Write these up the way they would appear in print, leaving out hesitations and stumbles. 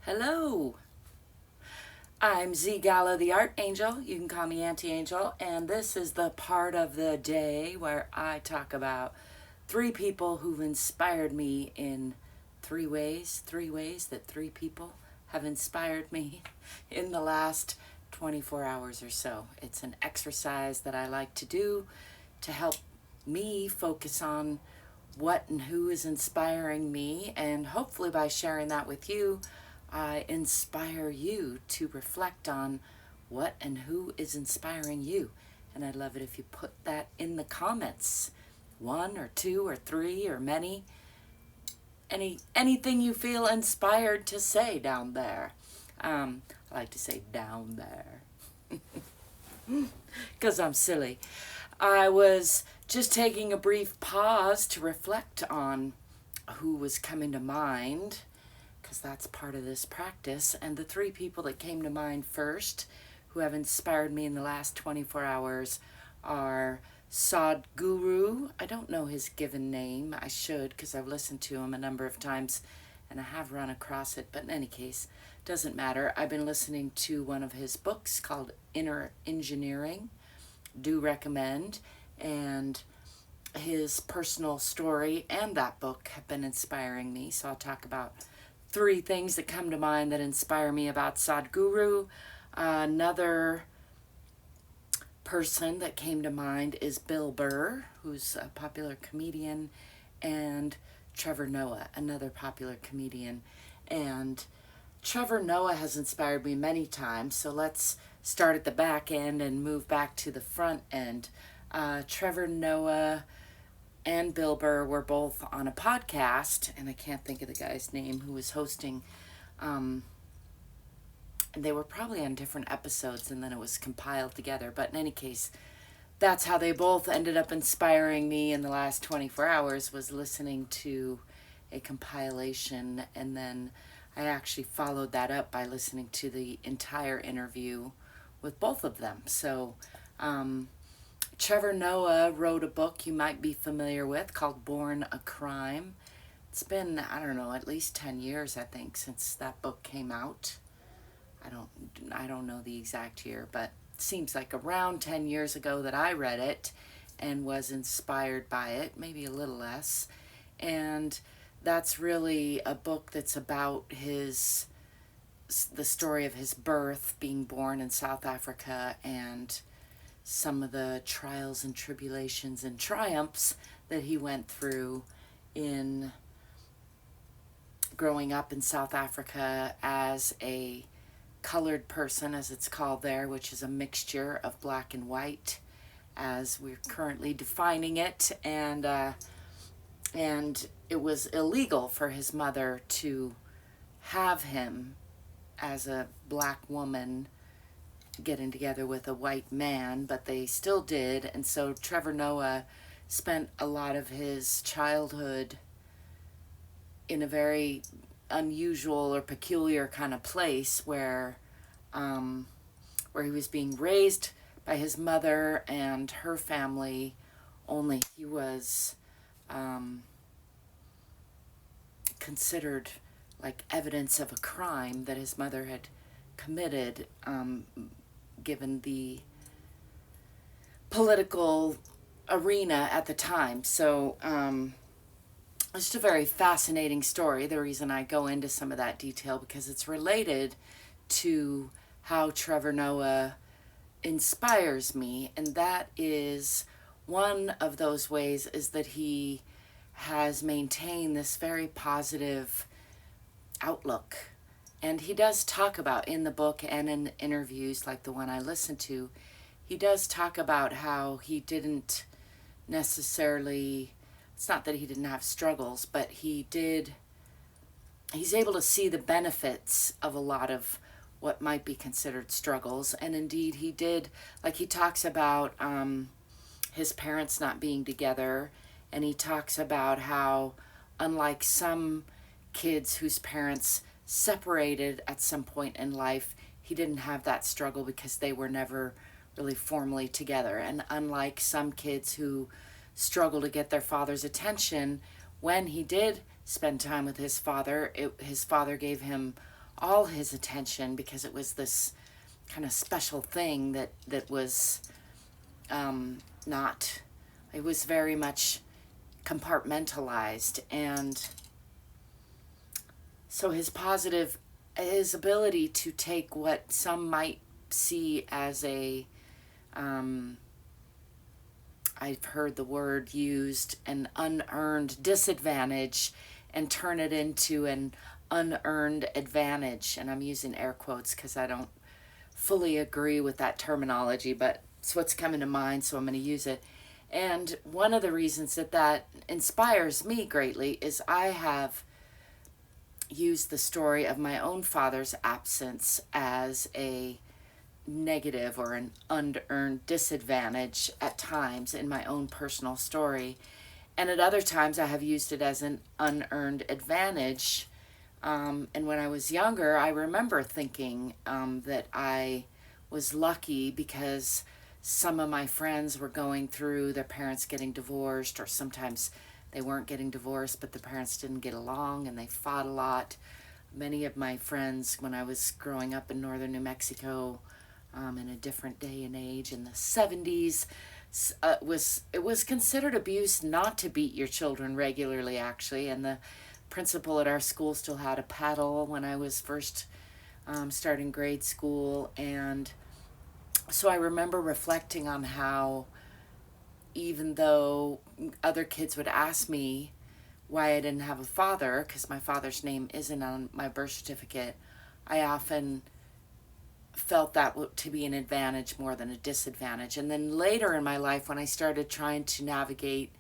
Hello, I'm ZGALA the Art Angel. You can call me Auntie Angel, and this is the part of the day where I talk about three people who've inspired me in three ways that three people have inspired me in the last 24 hours or so. It's an exercise that I like to do to help me focus on what and who is inspiring me, and hopefully by sharing that with you, I inspire you to reflect on what and who is inspiring you. And I'd love it if you put that in the comments. One or two or three or many. Anything you feel inspired to say down there. I like to say down there. Because I'm silly. I was just taking a brief pause to reflect on who was coming to mind, because that's part of this practice. And the three people that came to mind first who have inspired me in the last 24 hours are Sahdguru. I don't know his given name. I should, because I've listened to him a number of times and I have run across it, but in any case, doesn't matter. I've been listening to one of his books called Inner Engineering. Do recommend. And his personal story and that book have been inspiring me, so I'll talk about three things that come to mind that inspire me about Sahdguru. Another person that came to mind is Burr, who's a popular comedian, and Trevor Noah, another popular comedian. And Trevor Noah has inspired me many times, so let's start at the back end and move back to the front end. Trevor Noah and Burr were both on a podcast, and I can't think of the guy's name who was hosting. And they were probably on different episodes, and then it was compiled together. But in any case, that's how they both ended up inspiring me in the last 24 hours, was listening to a compilation, and then I actually followed that up by listening to the entire interview with both of them. So Trevor Noah wrote a book you might be familiar with called Born a Crime. It's been, I don't know, at least 10 years, I think, since that book came out. I don't know the exact year, but it seems like around 10 years ago that I read it and was inspired by it, maybe a little less. And that's really a book that's about the story of his birth, being born in South Africa, and some of the trials and tribulations and triumphs that he went through in growing up in South Africa as a colored person, as it's called there, which is a mixture of black and white, as we're currently defining it. And it was illegal for his mother to have him as a black woman getting together with a white man, but they still did. And so Trevor Noah spent a lot of his childhood in a very unusual or peculiar kind of place where he was being raised by his mother and her family, only he was considered like evidence of a crime that his mother had committed, given the political arena at the time. So it's just a very fascinating story. The reason I go into some of that detail, because it's related to how Trevor Noah inspires me, and that is one of those ways is that he has maintained this very positive outlook. And he does talk about, in the book and in interviews like the one I listened to, he does talk about how he didn't necessarily, it's not that he didn't have struggles, but he's able to see the benefits of a lot of what might be considered struggles. And indeed he did, like he talks about his parents not being together, and he talks about how, unlike some kids whose parents separated at some point in life, he didn't have that struggle because they were never really formally together. And unlike some kids who struggle to get their father's attention, when he did spend time with his father, his father gave him all his attention because it was this kind of special thing that was not, it was very much compartmentalized. And so his ability to take what some might see as a, I've heard the word used, an unearned disadvantage, and turn it into an unearned advantage. And I'm using air quotes because I don't fully agree with that terminology, but it's what's coming to mind, so I'm going to use it. And one of the reasons that inspires me greatly is I have used the story of my own father's absence as a negative or an unearned disadvantage at times in my own personal story. And at other times I have used it as an unearned advantage. And when I was younger, I remember thinking that I was lucky because some of my friends were going through their parents getting divorced, or sometimes they weren't getting divorced, but the parents didn't get along and they fought a lot. Many of my friends, when I was growing up in northern New Mexico, in a different day and age in the 70s, it was considered abuse not to beat your children regularly, actually. And the principal at our school still had a paddle when I was first starting grade school. And so I remember reflecting on how, even though other kids would ask me why I didn't have a father, because my father's name isn't on my birth certificate, I often felt that to be an advantage more than a disadvantage. And then later in my life, when I started trying to navigate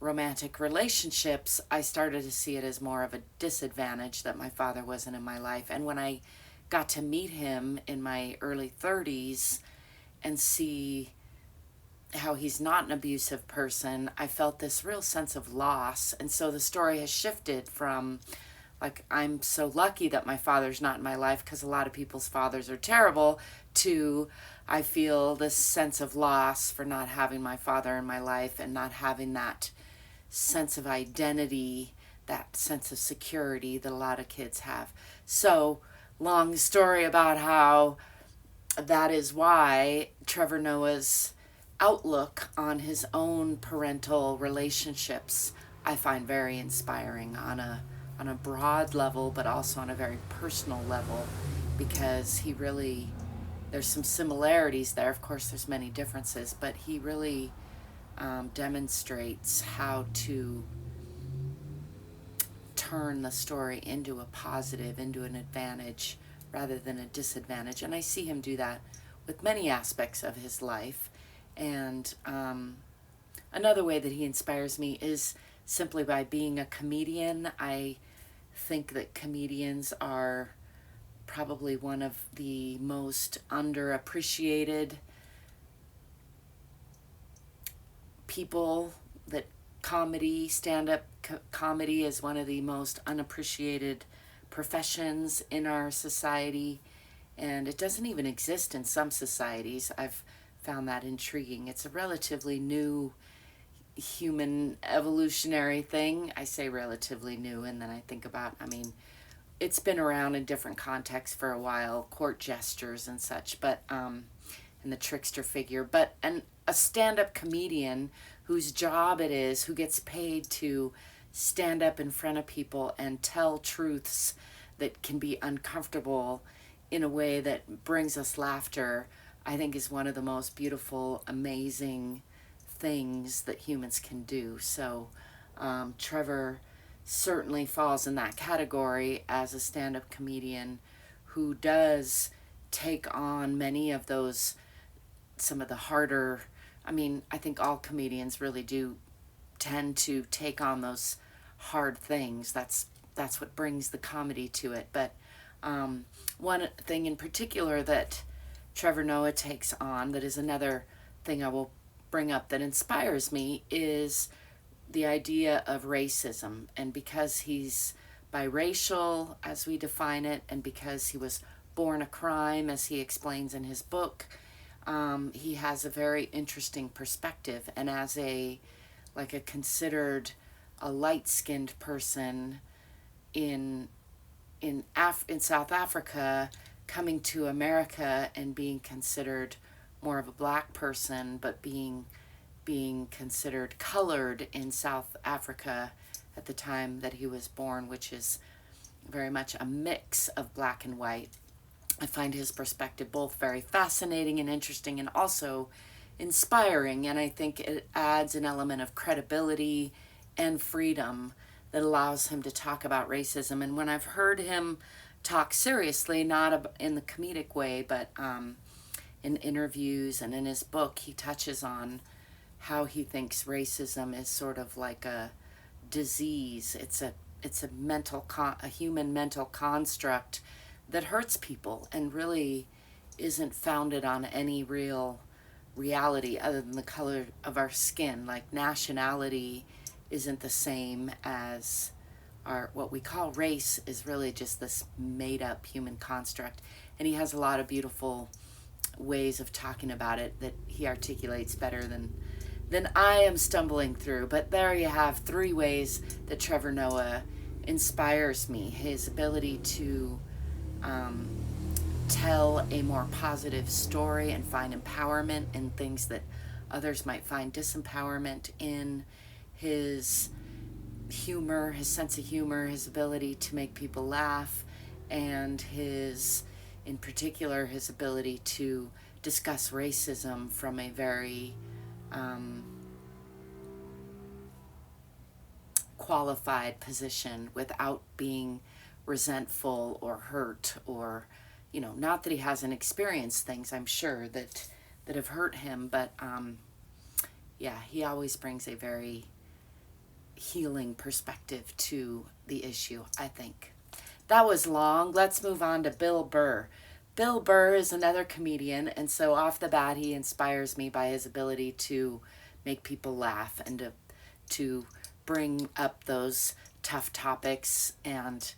romantic relationships, I started to see it as more of a disadvantage that my father wasn't in my life. And when I got to meet him in my early 30s and see how he's not an abusive person, I felt this real sense of loss. And so the story has shifted from, like, I'm so lucky that my father's not in my life because a lot of people's fathers are terrible, to I feel this sense of loss for not having my father in my life and not having that sense of identity, that sense of security that a lot of kids have. So, long story about how that is why Trevor Noah's outlook on his own parental relationships I find very inspiring on a broad level, but also on a very personal level, because he really, there's some similarities there. Of course, there's many differences, but he really demonstrates how to turn the story into a positive, into an advantage rather than a disadvantage. And I see him do that with many aspects of his life. And another way that he inspires me is simply by being a comedian. I think that comedians are probably one of the most underappreciated people. That comedy, stand-up comedy is one of the most unappreciated professions in our society, and it doesn't even exist in some societies. I've found that intriguing. It's a relatively new human evolutionary thing. I say relatively new, and then I think about, I mean, it's been around in different contexts for a while, court gestures and such, but and the trickster figure, but a stand-up comedian whose job it is, who gets paid to stand up in front of people and tell truths that can be uncomfortable in a way that brings us laughter, I think is one of the most beautiful, amazing things that humans can do. So Trevor certainly falls in that category as a stand-up comedian who does take on many of those, some of the harder, I mean, I think all comedians really do tend to take on those hard things. That's what brings the comedy to it. But one thing in particular that Trevor Noah takes on, that is another thing I will bring up that inspires me, is the idea of racism. And because he's biracial, as we define it, and because he was born a crime, as he explains in his book, he has a very interesting perspective. And as a considered a light-skinned person in in South Africa, coming to America and being considered more of a black person, but being considered colored in South Africa at the time that he was born, which is very much a mix of black and white. I find his perspective both very fascinating and interesting, and also inspiring, and I think it adds an element of credibility and freedom that allows him to talk about racism. And when I've heard him talk seriously, not in the comedic way, but in interviews and in his book, he touches on how he thinks racism is sort of like a disease. It's a human mental construct that hurts people and really isn't founded on any real reality other than the color of our skin. Like, nationality isn't the same as what we call race is really just this made up human construct. And he has a lot of beautiful ways of talking about it that he articulates better than I am stumbling through. But there you have 3 ways that Trevor Noah inspires me. His ability to tell a more positive story and find empowerment in things that others might find disempowerment in. His humor, his sense of humor, his ability to make people laugh, and in particular, his ability to discuss racism from a very qualified position without being resentful or hurt, or, not that he hasn't experienced things, I'm sure, that have hurt him, but he always brings a very healing perspective to the issue, I think. That was long. Let's move on to Bill Burr. Bill Burr is another comedian, and so off the bat, he inspires me by his ability to make people laugh and to bring up those tough topics and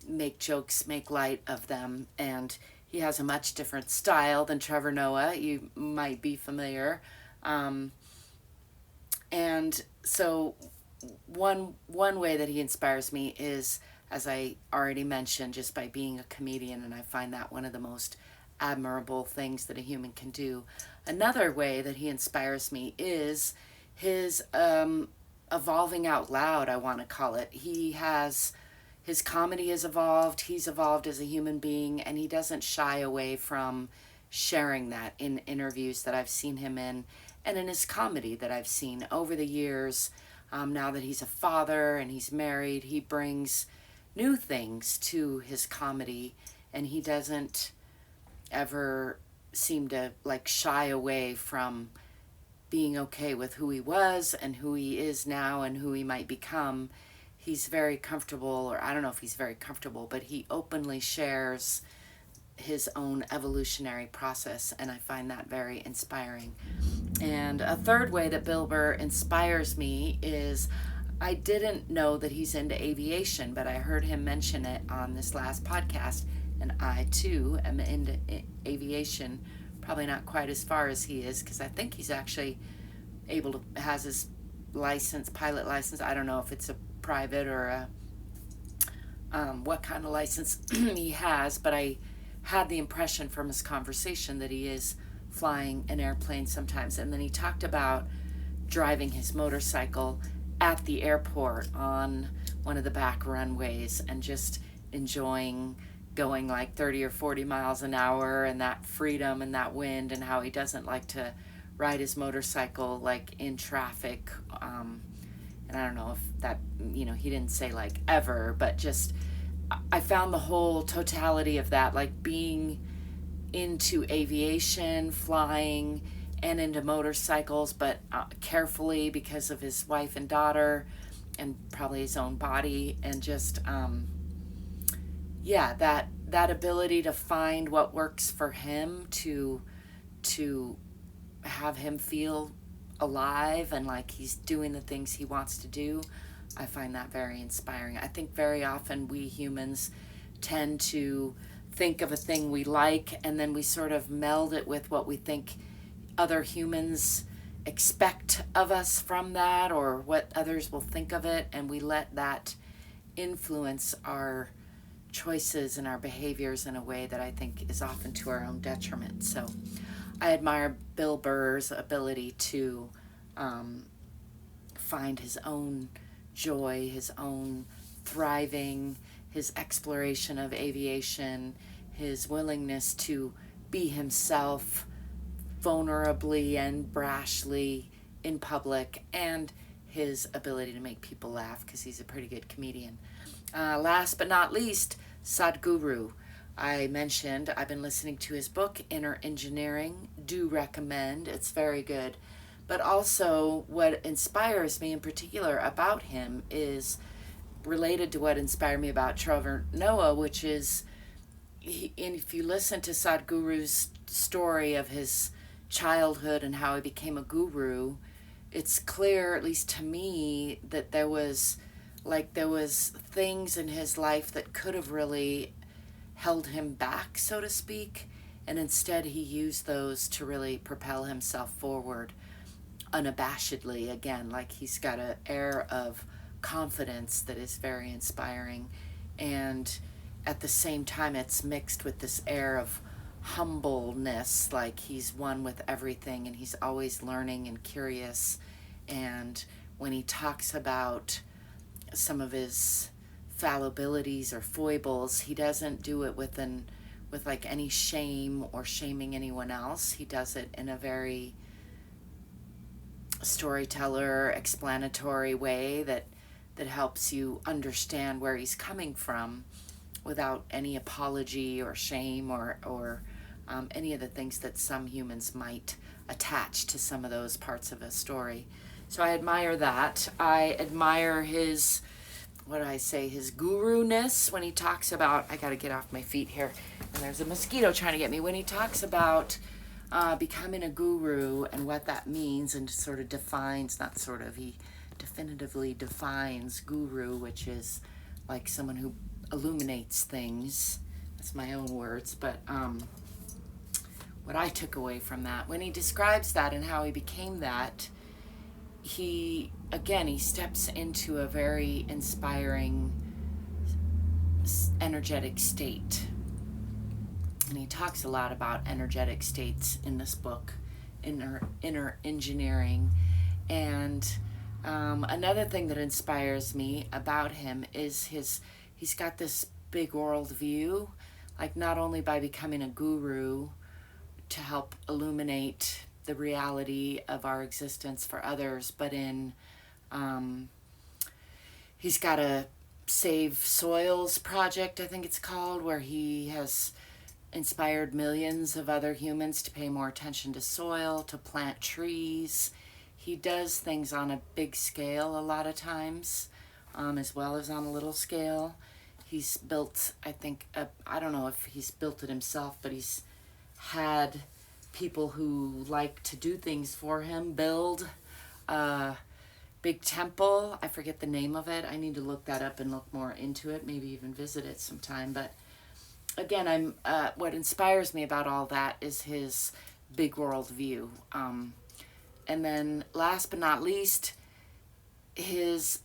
make jokes, make light of them. And he has a much different style than Trevor Noah. You might be familiar. And so one way that he inspires me is, as I already mentioned, just by being a comedian, and I find that one of the most admirable things that a human can do. Another way that he inspires me is his evolving out loud, I want to call it. His comedy has evolved, he's evolved as a human being, and he doesn't shy away from sharing that in interviews that I've seen him in, and in his comedy that I've seen over the years. Now that he's a father and he's married, he brings new things to his comedy, and he doesn't ever seem to shy away from being okay with who he was and who he is now and who he might become. He's very comfortable, or I don't know if he's very comfortable, but he openly shares his own evolutionary process, and I find that very inspiring. And a third way that Bill Burr inspires me is, I didn't know that he's into aviation, but I heard him mention it on this last podcast, and I too am into aviation. Probably not quite as far as he is, because I think he's actually has his pilot license. I don't know if it's a private or what kind of license he has, but I had the impression from his conversation that he is flying an airplane sometimes. And then he talked about driving his motorcycle at the airport on one of the back runways and just enjoying going 30 or 40 miles an hour and that freedom and that wind, and how he doesn't like to ride his motorcycle in traffic. And I don't know if that, he didn't say ever, but just I found the whole totality of that, being into aviation, flying, and into motorcycles, but carefully because of his wife and daughter and probably his own body, and just that ability to find what works for him, to have him feel alive and like he's doing the things he wants to do. I find that very inspiring. I think very often we humans tend to think of a thing we like, and then we sort of meld it with what we think other humans expect of us from that, or what others will think of it, and we let that influence our choices and our behaviors in a way that I think is often to our own detriment. So I admire Bill Burr's ability to find his own joy, his own thriving, his exploration of aviation, his willingness to be himself vulnerably and brashly in public, and his ability to make people laugh because he's a pretty good comedian. Last but not least, Sahdguru. I mentioned I've been listening to his book, Inner Engineering. Do recommend. It's very good. But also what inspires me in particular about him is related to what inspired me about Trevor Noah, which is, if you listen to Sahdguru's story of his childhood and how he became a guru, it's clear, at least to me, that there was things in his life that could have really held him back, so to speak, and instead he used those to really propel himself forward unabashedly. Again, like, he's got an air of confidence that is very inspiring, and at the same time it's mixed with this air of humbleness, like he's one with everything and he's always learning and curious. And when he talks about some of his fallibilities or foibles, he doesn't do it with like any shame or shaming anyone else. He does it in a very storyteller, explanatory way that helps you understand where he's coming from without any apology or shame or any of the things that some humans might attach to some of those parts of a story. So I admire that. I admire his, his guru-ness when he talks about, I gotta get off my feet here, and there's a mosquito trying to get me. When he talks about becoming a guru and what that means, and sort of defines, not sort of, he definitively defines guru, which is like someone who illuminates things. That's my own words, but what I took away from that, when he describes that and how he became that, he steps into a very inspiring, energetic state. And he talks a lot about energetic states in this book, inner engineering. And another thing that inspires me about him is he's got this big world view, like not only by becoming a guru to help illuminate the reality of our existence for others, but he's got a Save Soils project, I think it's called, where he has inspired millions of other humans to pay more attention to soil, to plant trees. He does things on a big scale a lot of times, as well as on a little scale. He's built, I think, I don't know if he's built it himself, but he's had people who like to do things for him build a big temple. I forget the name of it. I need to look that up and look more into it, maybe even visit it sometime. But again, what inspires me about all that is his big world view. And then last but not least, his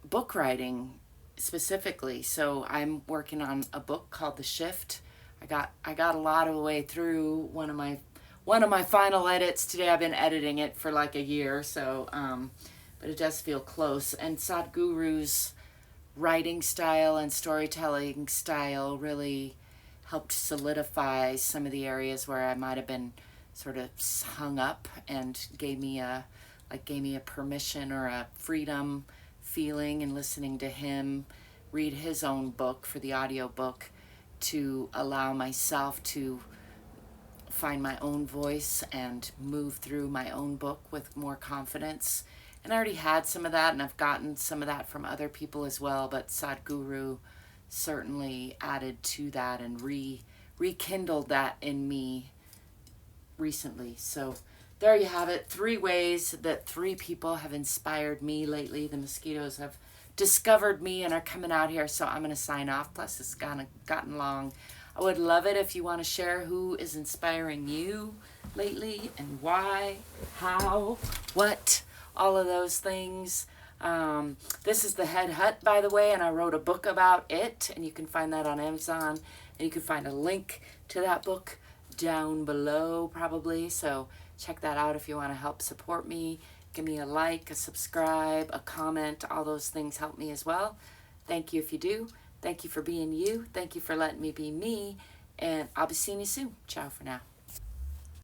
book writing specifically. So I'm working on a book called The Shift. I got a lot of the way through one of my final edits today. I've been editing it for like a year, so but it does feel close. And Sahdguru's writing style and storytelling style really helped solidify some of the areas where I might have been sort of hung up, and gave me a permission or a freedom feeling in listening to him read his own book for the audiobook, to allow myself to find my own voice and move through my own book with more confidence. And I already had some of that, and I've gotten some of that from other people as well, but Sahdguru certainly added to that and rekindled that in me recently. So there you have it. 3 ways that 3 people have inspired me lately. The mosquitoes have discovered me and are coming out here, so I'm going to sign off. Plus, it's gotten long. I would love it if you want to share who is inspiring you lately and why, how, what, all of those things. This is the Head Hutt, by the way, and I wrote a book about it, and you can find that on Amazon, and you can find a link to that book down below probably, so check that out if you want to help support me. Give me a like, a subscribe, a comment. All those things help me as well. Thank you if you do. Thank you for being you. Thank you for letting me be me, and I'll be seeing you soon. Ciao for now.